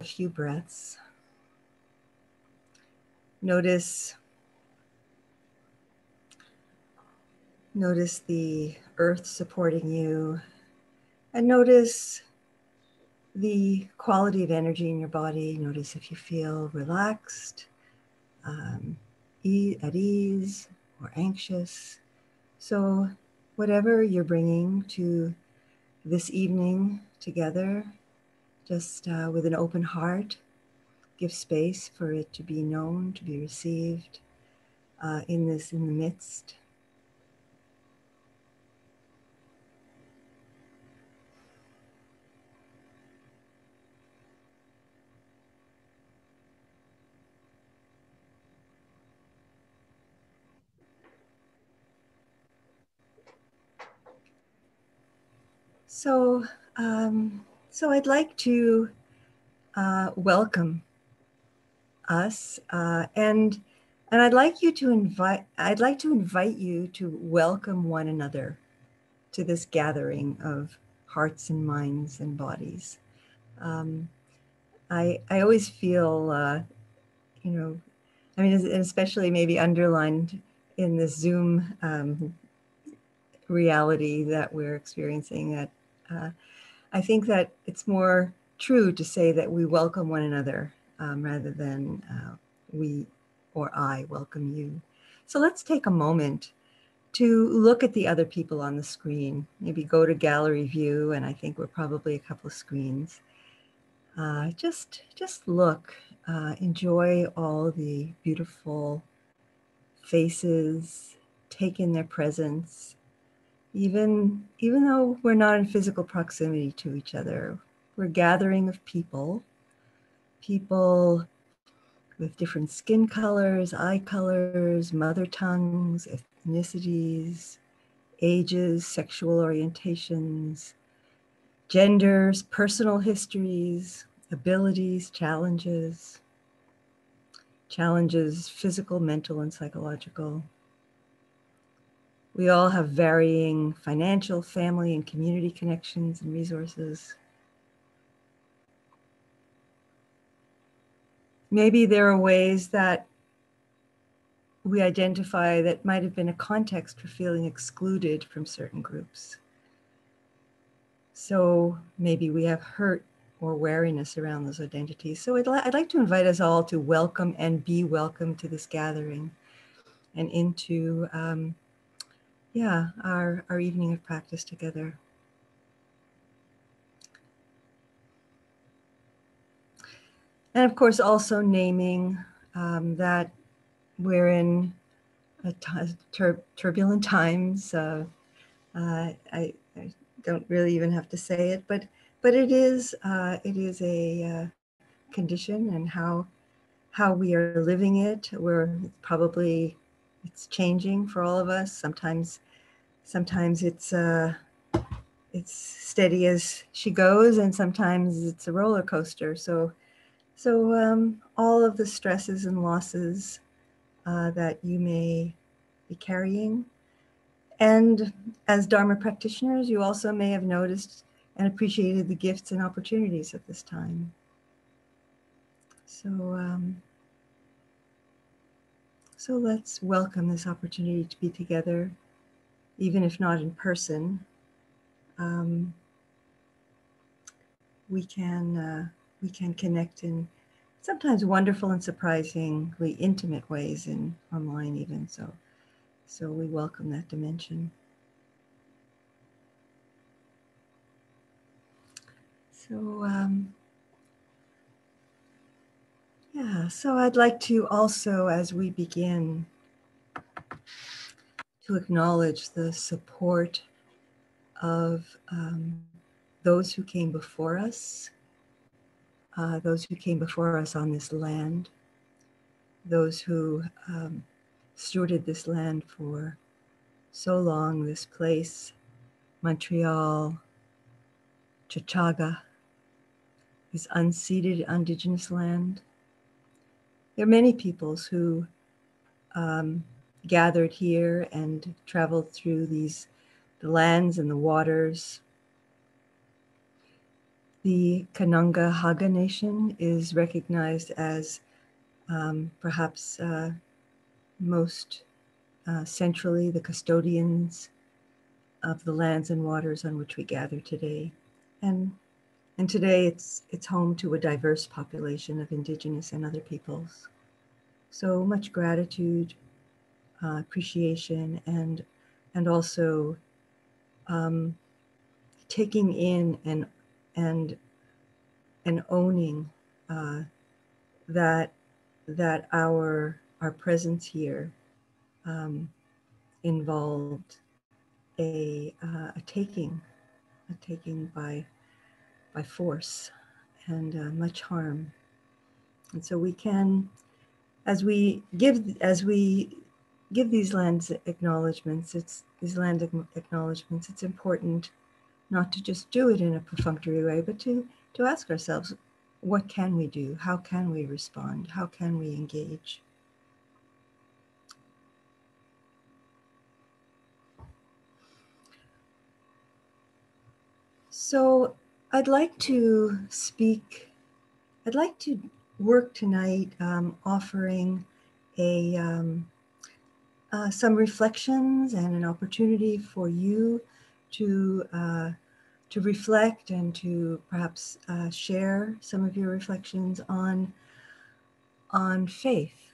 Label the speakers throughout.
Speaker 1: a few breaths. Notice the earth supporting you, and notice the quality of energy in your body. Notice if you feel relaxed, at ease, or anxious. So whatever you're bringing to this evening together, just with an open heart, give space for it to be known, to be received in the midst. So, so I'd like to welcome us, and I'd like to invite you to welcome one another to this gathering of hearts and minds and bodies. I always feel, I mean, especially maybe underlined in this Zoom reality that we're experiencing, that I think that it's more true to say that we welcome one another rather than we or I welcome you. So let's take a moment to look at the other people on the screen. Maybe go to gallery view, and I think we're probably a couple of screens. Just look, enjoy all the beautiful faces, take in their presence. Even though we're not in physical proximity to each other, we're a gathering of people with different skin colors, eye colors, mother tongues, ethnicities, ages, sexual orientations, genders, personal histories, abilities, challenges, physical, mental, and psychological. We all have varying financial, family, and community connections and resources. Maybe there are ways that we identify that might have been a context for feeling excluded from certain groups. So maybe we have hurt or wariness around those identities. So I'd like to invite us all to welcome and be welcome to this gathering and into our evening of practice together. And of course, also naming that we're in turbulent times. I don't really even have to say it, but it is a condition, and how we are living it. It's changing for all of us. Sometimes it's steady as she goes, and sometimes it's a roller coaster. So all of the stresses and losses that you may be carrying. And as Dharma practitioners, you also may have noticed and appreciated the gifts and opportunities of this time. So let's welcome this opportunity to be together, even if not in person. We can connect in sometimes wonderful and surprisingly intimate ways in online even. So we welcome that dimension. So I'd like to also, as we begin, to acknowledge the support of those who came before us, on this land, those who stewarded this land for so long, this place, Montreal, Chichaga, this unceded indigenous land. There are many peoples who gathered here and traveled through the lands and the waters, The Kananga Haga Nation is recognized as perhaps most centrally the custodians of the lands and waters on which we gather today. And today it's home to a diverse population of indigenous and other peoples. So much gratitude, appreciation, and also taking in and owning that our presence here involved a taking by force and much harm. And so we can, as we give these land acknowledgements, it's important not to just do it in a perfunctory way, but to ask ourselves, what can we do? How can we respond? How can we engage? So I'd like to work tonight offering some reflections and an opportunity for you to reflect and to perhaps share some of your reflections on faith.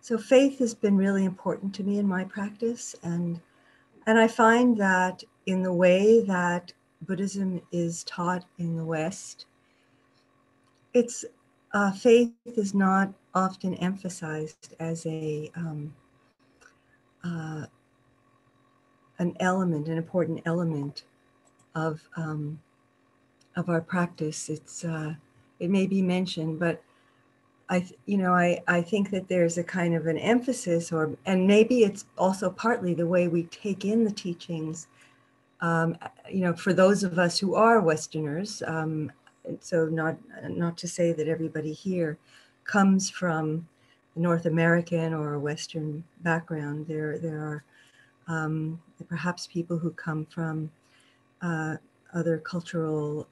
Speaker 1: So faith has been really important to me in my practice, and I find that in the way that Buddhism is taught in the West, it's faith is not often emphasized as an important element of our practice. It may be mentioned, but I think that there's a kind of an emphasis, and maybe it's also partly the way we take in the teachings. For those of us who are Westerners, so not to say that everybody here comes from a North American or a Western background. There are perhaps people who come from other cultural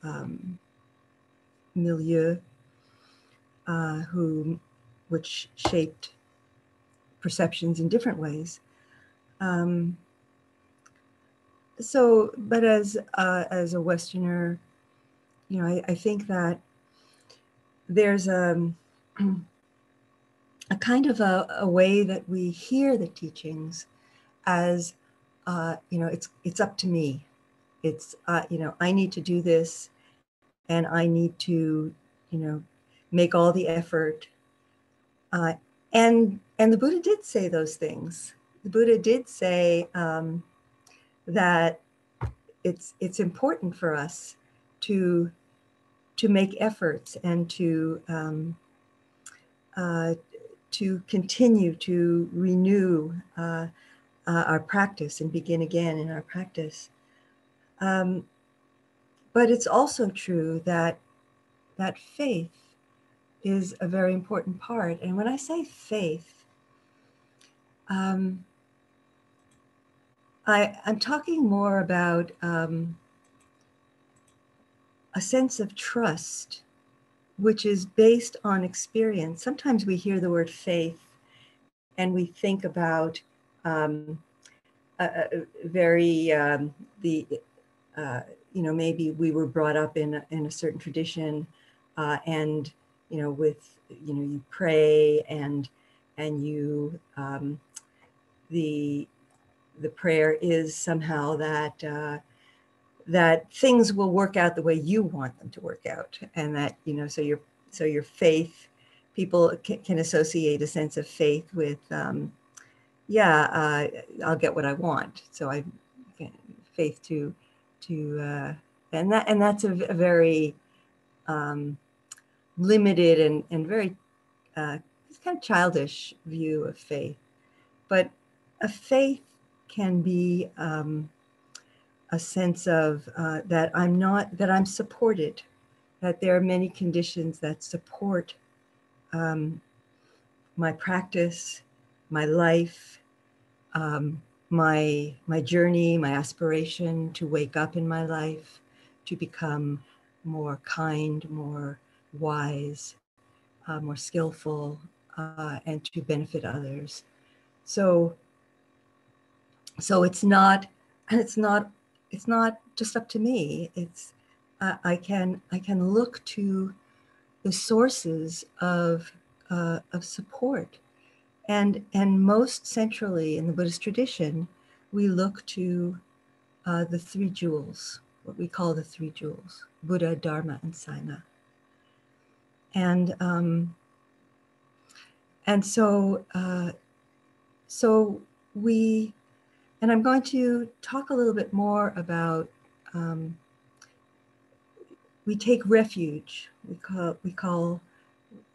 Speaker 1: milieu, which shaped perceptions in different ways. But as a Westerner, I think that there's a kind of a way that we hear the teachings as, it's up to me. It's, I need to do this, and I need to, make all the effort. And the Buddha did say those things. The Buddha did say that it's important for us to make efforts and to continue to renew our practice and begin again in our practice. But it's also true that faith is a very important part. And when I say faith, I'm talking more about a sense of trust, which is based on experience. Sometimes we hear the word faith and we think about maybe we were brought up in a certain tradition, and with you pray and you the prayer is somehow that things will work out the way you want them to work out, and that so your faith, people can associate a sense of faith with I'll get what I want, so I faith to and that's a very limited and very it's kind of childish view of faith. But a faith can be a sense of that I'm supported, that there are many conditions that support my practice, my life, my journey, my aspiration to wake up in my life, to become more kind, more wise, more skillful, and to benefit others. So it's not just up to me. It's I can look to the sources of support, and most centrally in the Buddhist tradition, we look to the three jewels, what we call the three jewels: Buddha, Dharma, and Sangha. And so we, and I'm going to talk a little bit more about, we take refuge.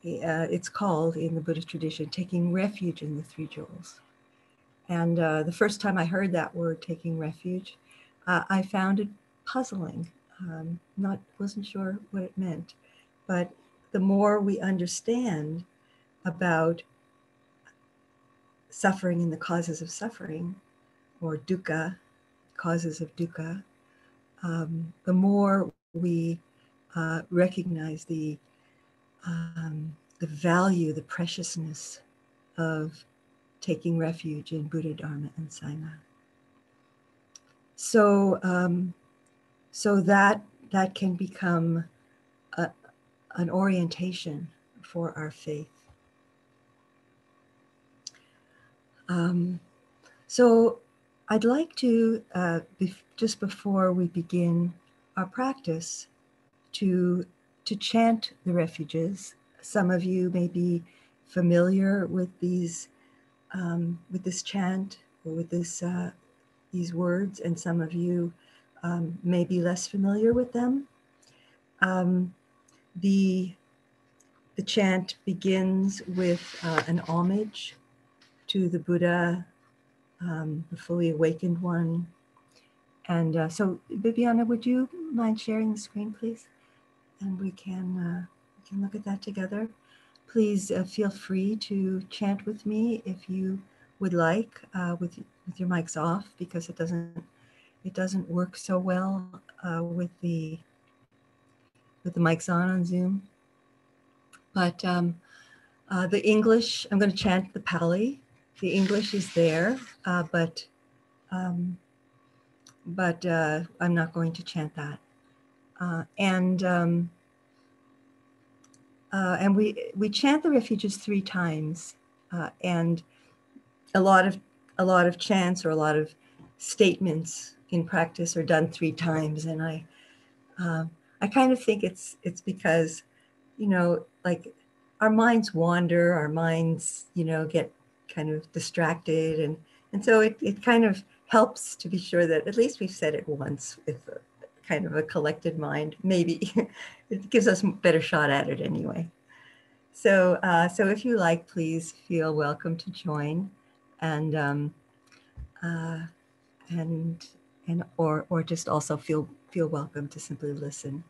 Speaker 1: It's called in the Buddhist tradition, taking refuge in the three jewels. And the first time I heard that word, taking refuge, I found it puzzling. Wasn't sure what it meant. But the more we understand about suffering and the causes of suffering, or dukkha, causes of dukkha, the more we recognize the value, the preciousness of taking refuge in Buddha, Dharma, and Sangha. So, so that can become an orientation for our faith. So I'd like to, just before we begin our practice, to chant the refuges. Some of you may be familiar with these, with this chant, or with this, these words, and some of you may be less familiar with them. The chant begins with an homage to the Buddha, the fully awakened one. And so, Bibiana, would you mind sharing the screen, please? And we can look at that together. Please feel free to chant with me if you would like, with your mics off, because it doesn't work so well with the mics on Zoom. But the English, I'm going to chant the Pali. The English is there, but I'm not going to chant that. And we chant the refuges 3 times, and a lot of chants, or a lot of statements in practice, are done 3 times, and I kind of think it's because, like, our minds wander, our minds, get kind of distracted, and so it kind of helps to be sure that at least we've said it once with kind of a collected mind. Maybe it gives us a better shot at it anyway. So if you like, please feel welcome to join, and or just also feel welcome to simply listen.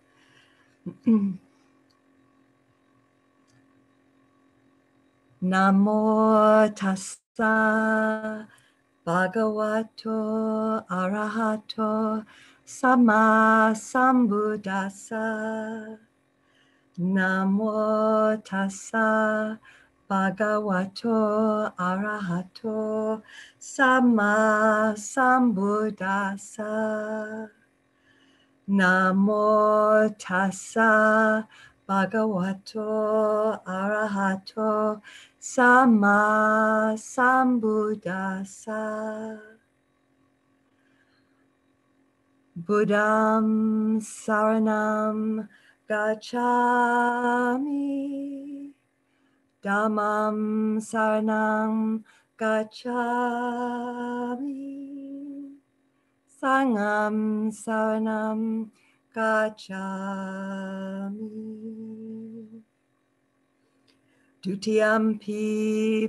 Speaker 1: Namo tassa bhagavato arahato sama sambuddhassa. Namo tassa bhagavato arahato sama sambuddhassa. Namo tassa bhagavato arahato sama sambuddhassa. Buddham saranam gacchami. Dhammam saranam gacchami. Sangham saranam gacchami. Dutiyampi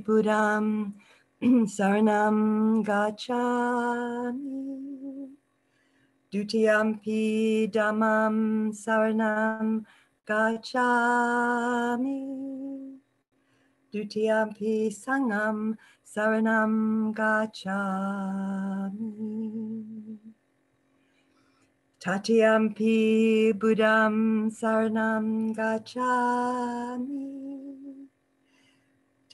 Speaker 1: Buddham saranam gacchami. Dutiyampi Dhammam saranam gacchami. Dutiyampi Sangam Saranam Gacchami. Tatiyampi Buddham Saranam Gacchami.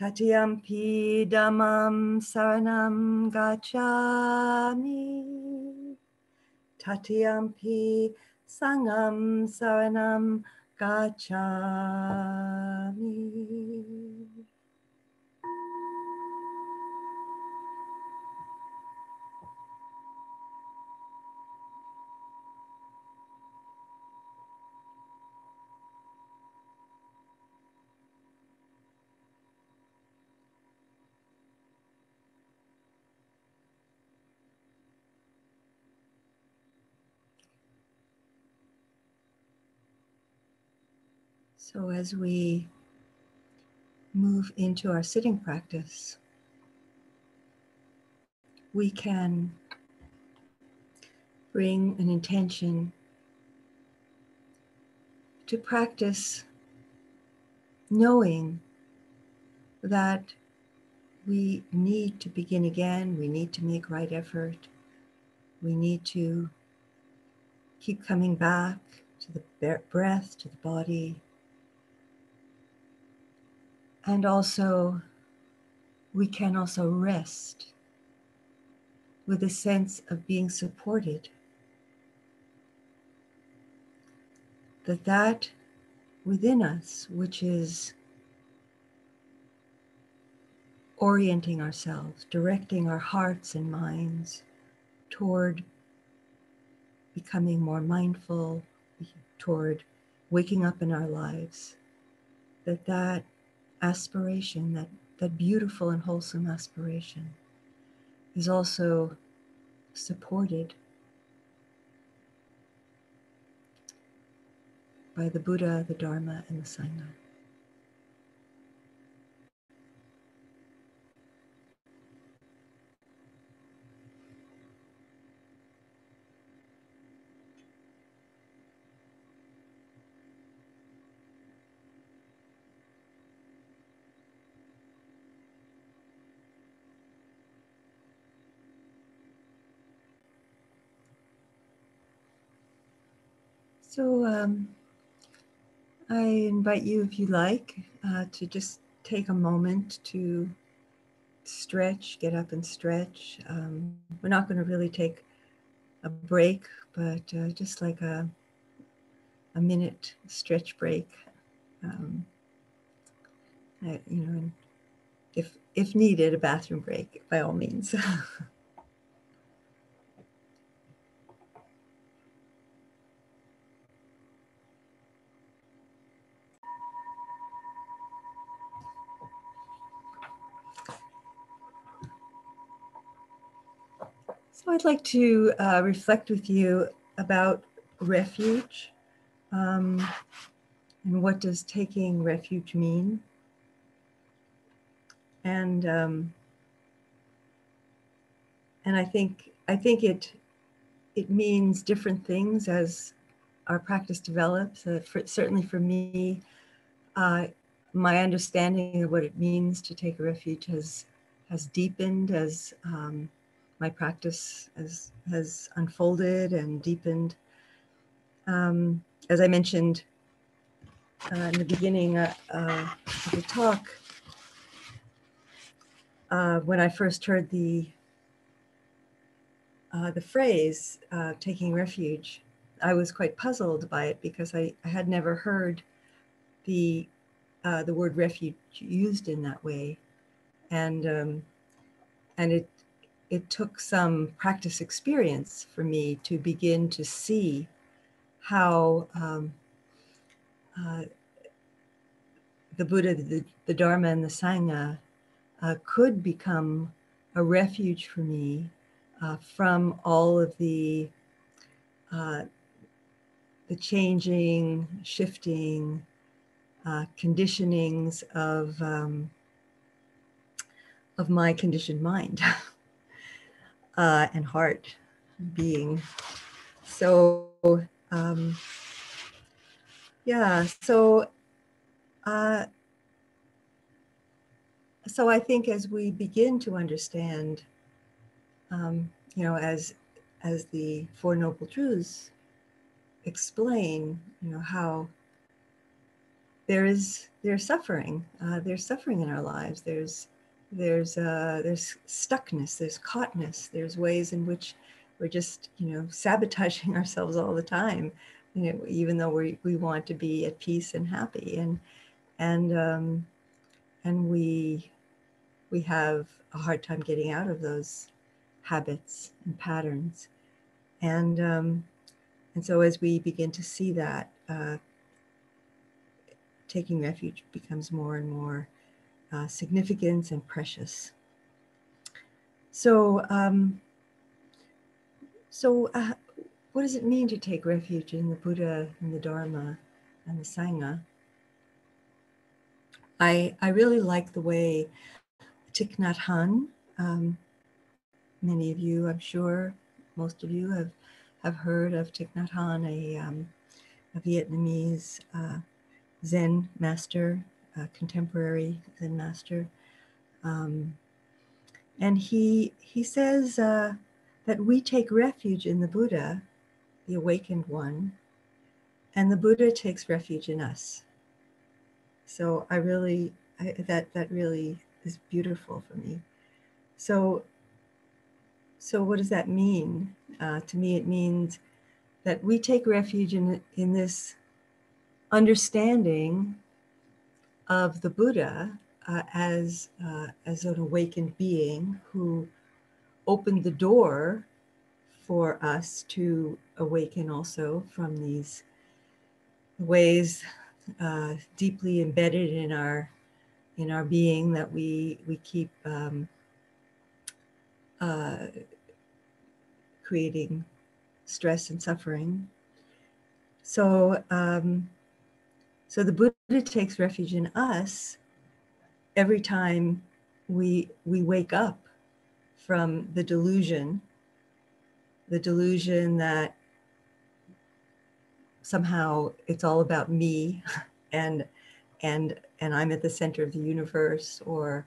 Speaker 1: Tatiyampi Dhammam Saranam Gacchami. Tatiyampi Sangam Saranam Gacchami. So as we move into our sitting practice, we can bring an intention to practice knowing that we need to begin again, we need to make right effort, we need to keep coming back to the breath, to the body, and also we can also rest with a sense of being supported, that within us, which is orienting ourselves, directing our hearts and minds toward becoming more mindful, toward waking up in our lives, that aspiration, that beautiful and wholesome aspiration is also supported by the Buddha, the Dharma, and the Sangha. So I invite you, if you like, to just take a moment to stretch, get up and stretch. We're not going to really take a break, but just like a minute stretch break. And if needed, a bathroom break, by all means. So I'd like to reflect with you about refuge, and what does taking refuge mean? And I think it means different things as our practice develops. Certainly for me, my understanding of what it means to take a refuge has deepened as my practice has unfolded and deepened. As I mentioned in the beginning of the talk, when I first heard the phrase taking refuge, I was quite puzzled by it because I had never heard the word refuge used in that way, and it took some practice experience for me to begin to see how the Buddha, the Dharma, and the Sangha could become a refuge for me from all of the changing, shifting conditionings of my conditioned mind and heart being. So so So I think as we begin to understand, as the Four Noble Truths explain, how there's suffering. There's suffering in our lives. There's stuckness. There's caughtness. There's ways in which we're just sabotaging ourselves all the time. Even though we want to be at peace and happy, and we have a hard time getting out of those habits and patterns. And so as we begin to see that, taking refuge becomes more and more significant and precious. So, what does it mean to take refuge in the Buddha, in the Dharma, and the Sangha? I really like the way Thich Nhat Hanh, many of you, I'm sure, most of you have heard of Thich Nhat Hanh, a Vietnamese Zen master, contemporary Zen master. And he says that we take refuge in the Buddha, the awakened one, and the Buddha takes refuge in us. So that really is beautiful for me. So what does that mean? To me, it means that we take refuge in this understanding of the Buddha as an awakened being who opened the door for us to awaken also from these ways deeply embedded in our being that we keep creating stress and suffering. So the Buddha takes refuge in us every time we wake up from the delusion that somehow it's all about me and I'm at the center of the universe, or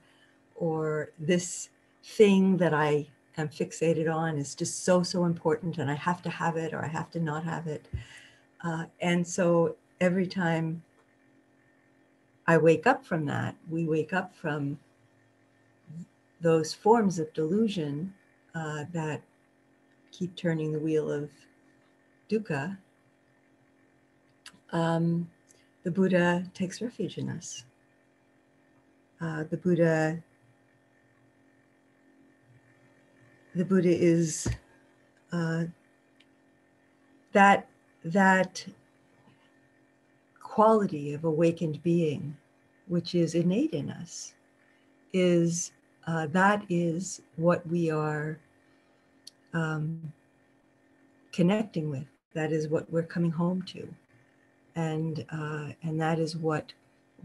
Speaker 1: this thing that I am fixated on is just so important and I have to have it or I have to not have it. And so every time I wake up from that, we wake up from those forms of delusion that keep turning the wheel of dukkha. The Buddha takes refuge in us. The Buddha is that quality of awakened being, which is innate in us, is that is what we are connecting with. That is what we're coming home to, and that is what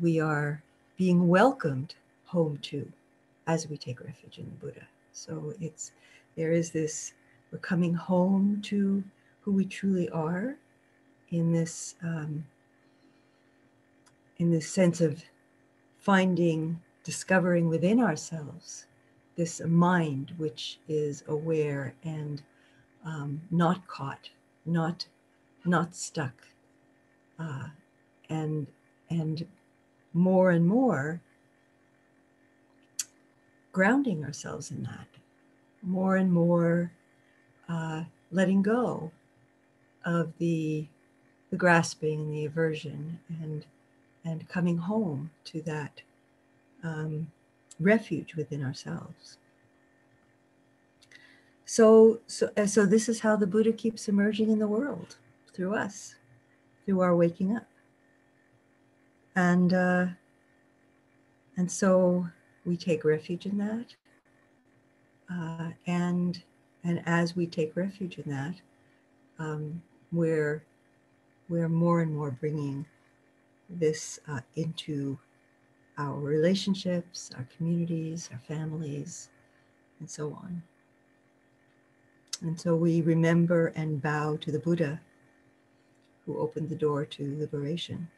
Speaker 1: we are being welcomed home to as we take refuge in the Buddha. So there is this, we're coming home to who we truly are in this sense of discovering within ourselves this mind which is aware and not caught, not stuck, and more and more grounding ourselves in that, more and more letting go of the grasping and the aversion, and coming home to that refuge within ourselves. So this is how the Buddha keeps emerging in the world, through us, through our waking up. And so we take refuge in that. And as we take refuge in that, we're more and more bringing this into our relationships, our communities, our families, and so on. And so we remember and bow to the Buddha who opened the door to liberation.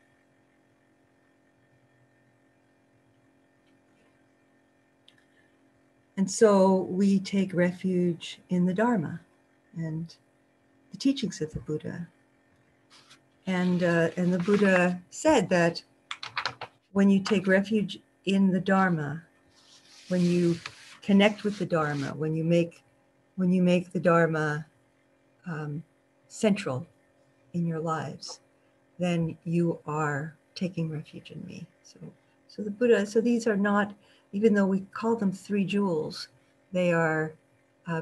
Speaker 1: And so we take refuge in the Dharma and the teachings of the Buddha. And the Buddha said that when you take refuge in the Dharma, when you connect with the Dharma, when you make the Dharma central in your lives, then you are taking refuge in me. So the Buddha, so these are not, even though we call them three jewels, they are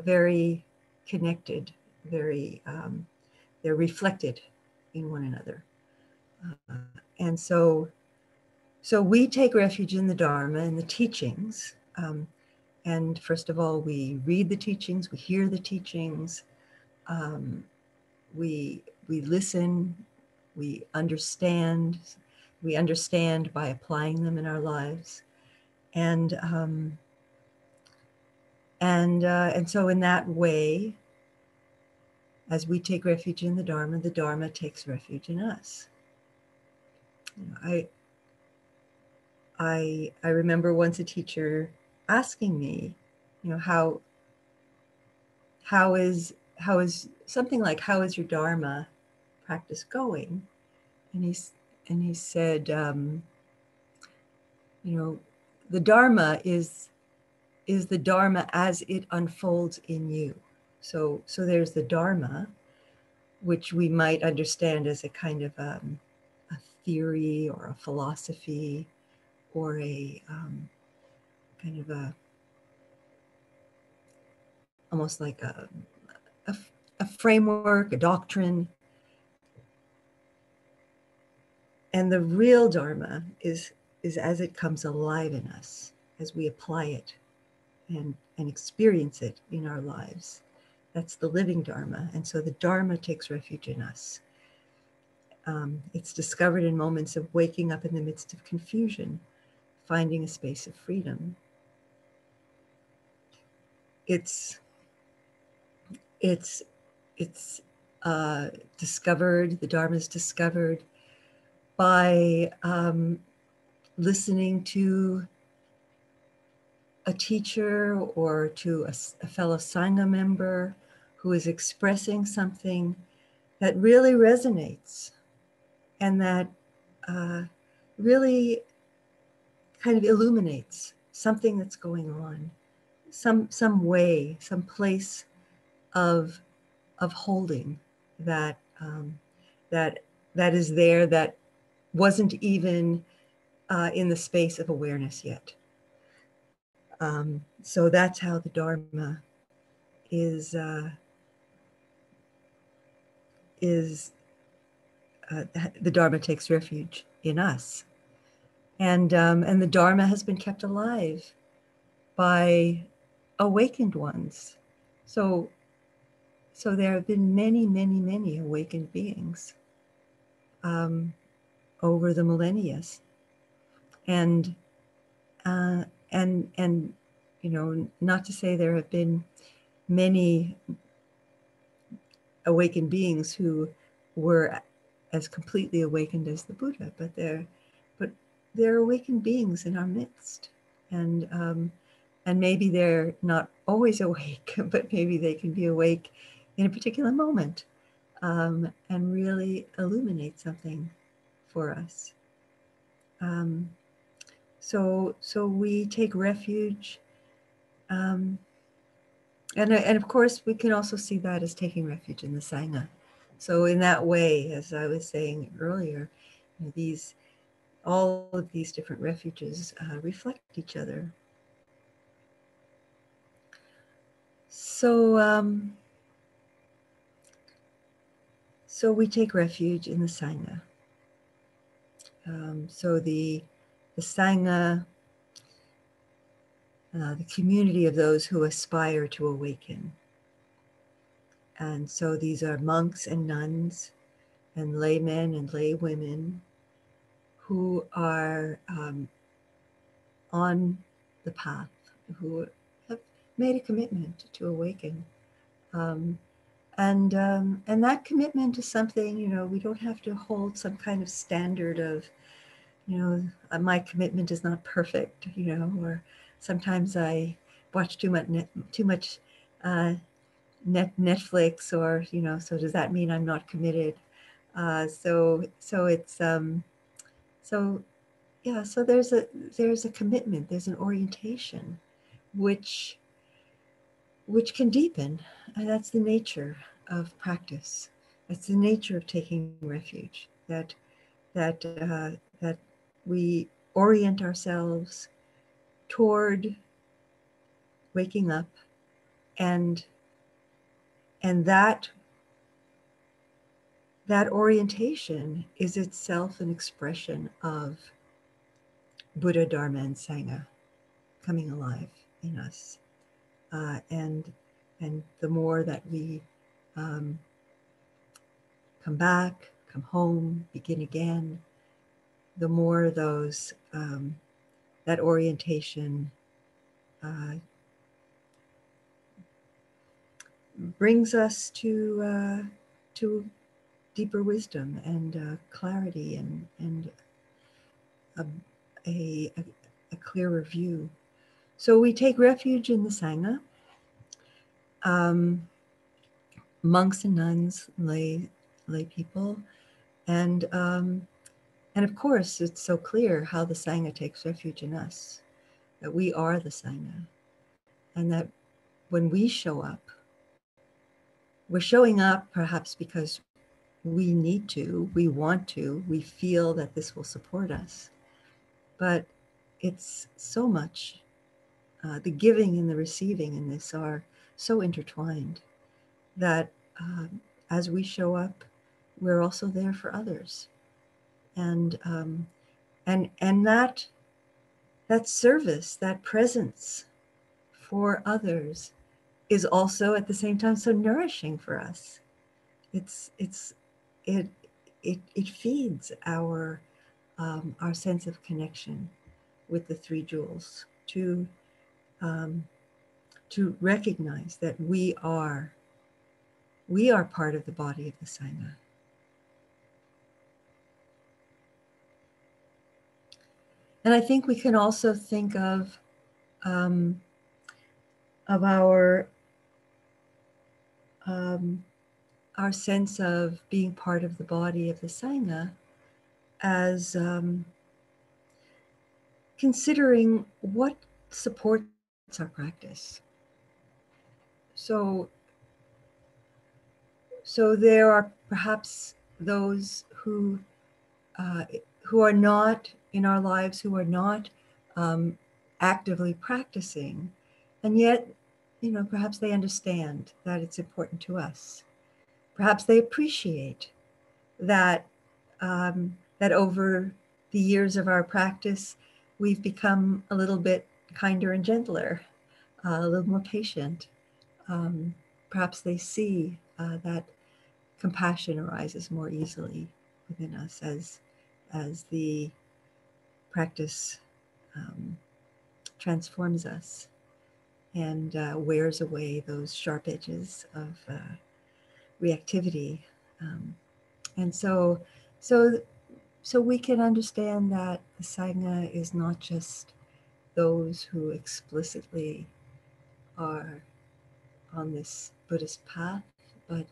Speaker 1: very connected, very, they're reflected in one another. And so we take refuge in the Dharma and the teachings. And first of all, we read the teachings, we hear the teachings, we listen, we understand by applying them in our lives. And so in that way, as we take refuge in the Dharma takes refuge in us. You know, I remember once a teacher asking me, you know, how is something like, how is your Dharma practice going? And he said, you know, the Dharma is the Dharma as it unfolds in you. So there's the Dharma, which we might understand as a kind of a theory or a philosophy or a kind of a almost like a framework, a doctrine. And the real Dharma is as it comes alive in us, as we apply it and experience it in our lives. That's the living Dharma. And so the Dharma takes refuge in us. It's discovered in moments of waking up in the midst of confusion, finding a space of freedom. It's discovered, the Dharma is discovered by listening to a teacher or to a fellow Sangha member who is expressing something that really resonates and that really kind of illuminates something that's going on, some way, some place of holding that that is there, that wasn't even in the space of awareness yet. So that's how the Dharma is the Dharma takes refuge in us, and the Dharma has been kept alive by awakened ones. So there have been many awakened beings over the millennia, and you know, not to say there have been many awakened beings who were as completely awakened as the Buddha, but they're awakened beings in our midst, and maybe they're not always awake, but maybe they can be awake in a particular moment, and really illuminate something for us. So we take refuge, and of course we can also see that as taking refuge in the Sangha. So in that way, as I was saying earlier, you know, all of these different refuges reflect each other. So so we take refuge in the Sangha. So the Sangha, the community of those who aspire to awaken. And so these are monks and nuns and laymen and laywomen who are on the path, who have made a commitment to awaken. And that commitment is something, you know, we don't have to hold some kind of standard of, you know, my commitment is not perfect, you know, or sometimes I watch too much Netflix, or so does that mean I'm not committed? So it's so yeah. So there's a commitment. There's an orientation, which can deepen, and that's the nature of practice. That's the nature of taking refuge. That we orient ourselves toward waking up, and that orientation is itself an expression of Buddha, Dharma, and Sangha coming alive in us. And the more that we come back, come home, begin again, the more those that orientation brings us to deeper wisdom and clarity and a clearer view. So we take refuge in the Sangha. Monks and nuns, lay people, and of course it's so clear how the Sangha takes refuge in us, that we are the Sangha, and that when we show up, we're showing up perhaps because we need to, we want to, we feel that this will support us, but it's so much. The giving and the receiving in this are so intertwined that as we show up, we're also there for others, and that service, that presence for others, is also at the same time so nourishing for us. It feeds our sense of connection with the three jewels, to recognize that we are part of the body of the Sangha. And I think we can also think of our sense of being part of the body of the Sangha as considering what supports our practice. So there are perhaps those who are not in our lives, who are not actively practicing, and yet, perhaps they understand that it's important to us. Perhaps they appreciate that that over the years of our practice, we've become a little bit kinder and gentler, a little more patient. Perhaps they see that compassion arises more easily within us as the practice transforms us and wears away those sharp edges of reactivity. And so we can understand that the Sangha is not just those who explicitly are on this Buddhist path, but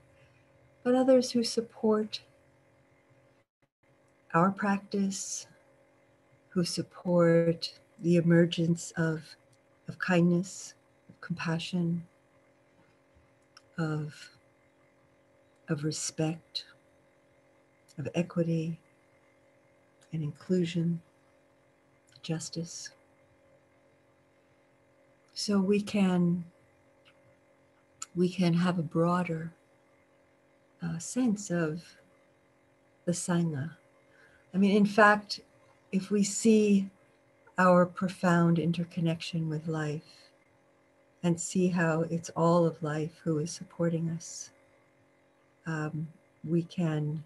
Speaker 1: others who support our practice, who support the emergence of kindness, of compassion, of respect, of equity and inclusion, justice. So we can have a broader sense of the Sangha. I mean, in fact, if we see our profound interconnection with life and see how it's all of life who is supporting us, we can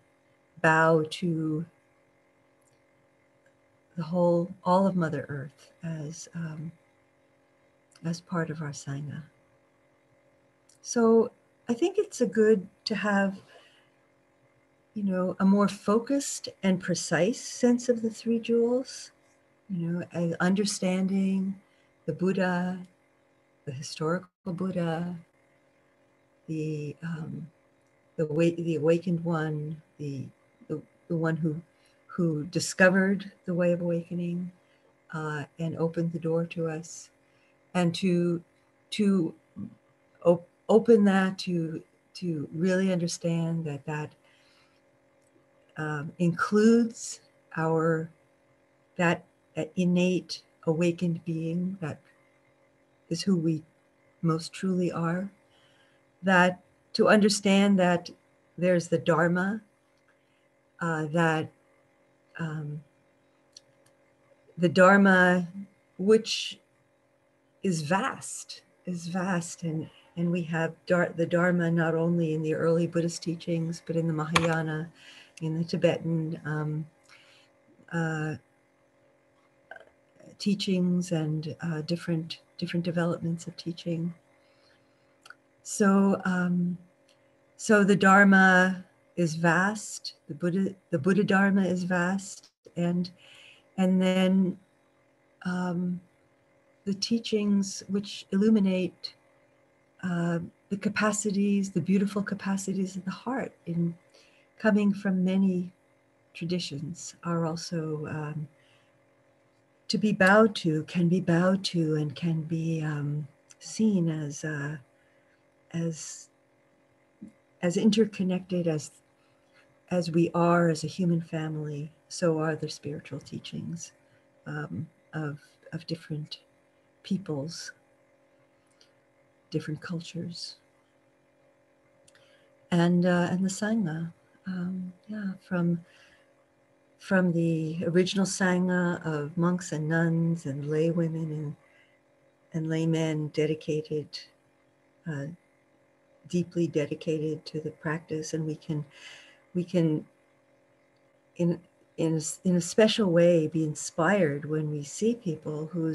Speaker 1: bow to all of Mother Earth as part of our Sangha. So I think it's good to have, a more focused and precise sense of the three jewels, understanding the Buddha, the historical Buddha, the the awakened one, the one who discovered the way of awakening and opened the door to us, and to open that to really understand that includes that innate awakened being that is who we most truly are. That to understand that there's the Dharma, that the Dharma, which is vast, and we have the Dharma not only in the early Buddhist teachings, but in the Mahayana, in the Tibetan teachings, and different developments of teaching. So the Dharma is vast. The Buddha Dharma is vast, and then the teachings which illuminate the capacities, the beautiful capacities of the heart, in coming from many traditions, are also to be bowed to, can be bowed to, and can be seen as interconnected as we are as a human family. So are the spiritual teachings of different peoples, different cultures, and the Sangha, from the original Sangha of monks and nuns and lay women and laymen dedicated, deeply dedicated to the practice, and we can in a special way be inspired when we see people who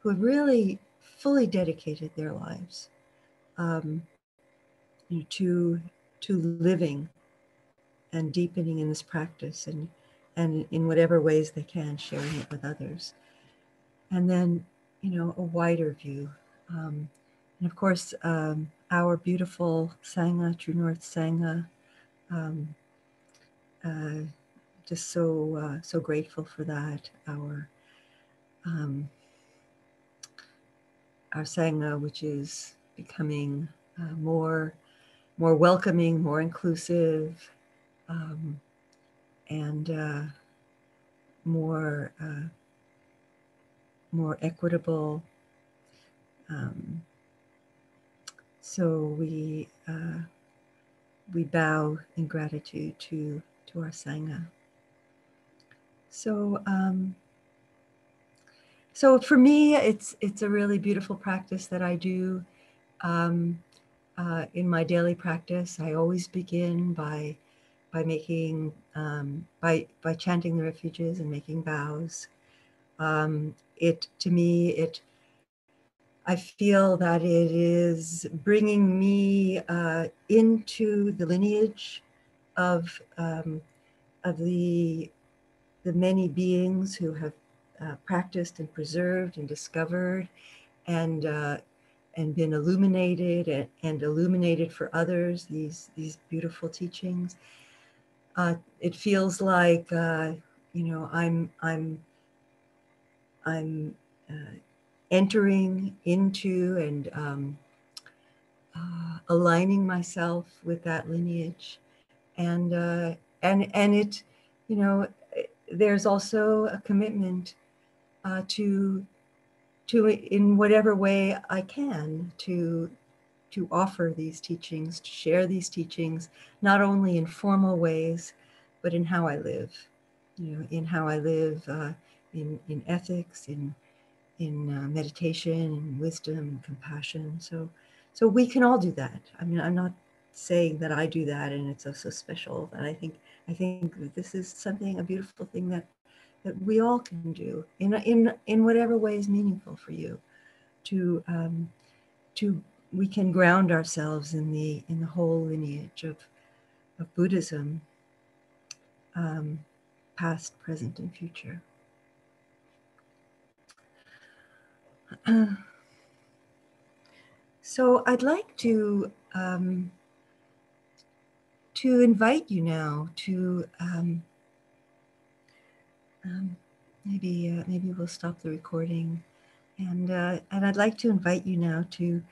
Speaker 1: have really fully dedicated their lives to living and deepening in this practice, and in whatever ways they can, sharing it with others. And then, a wider view. And of course, our beautiful Sangha, True North Sangha, just so grateful for that. Our Sangha, which is becoming more welcoming, more inclusive, and more equitable. So we bow in gratitude to our Sangha. So so for me, it's a really beautiful practice that I do in my daily practice. I always begin by making by chanting the refuges and making vows. To me, I feel that it is bringing me into the lineage of the many beings who have practiced and preserved and discovered and been illuminated and illuminated for others these beautiful teachings. It feels like I'm entering into and aligning myself with that lineage, and it, there's also a commitment to in whatever way I can to offer these teachings, to share these teachings, not only in formal ways, but in how I live, in how I live, in ethics, in meditation, and wisdom, and compassion. So we can all do that. I mean, I'm not saying that I do that and it's so special, but I think that this is a beautiful thing that we all can do in whatever way is meaningful for you. To we can ground ourselves in the whole lineage of Buddhism, past, present, and future. So I'd like to invite you now to maybe we'll stop the recording, and I'd like to invite you now to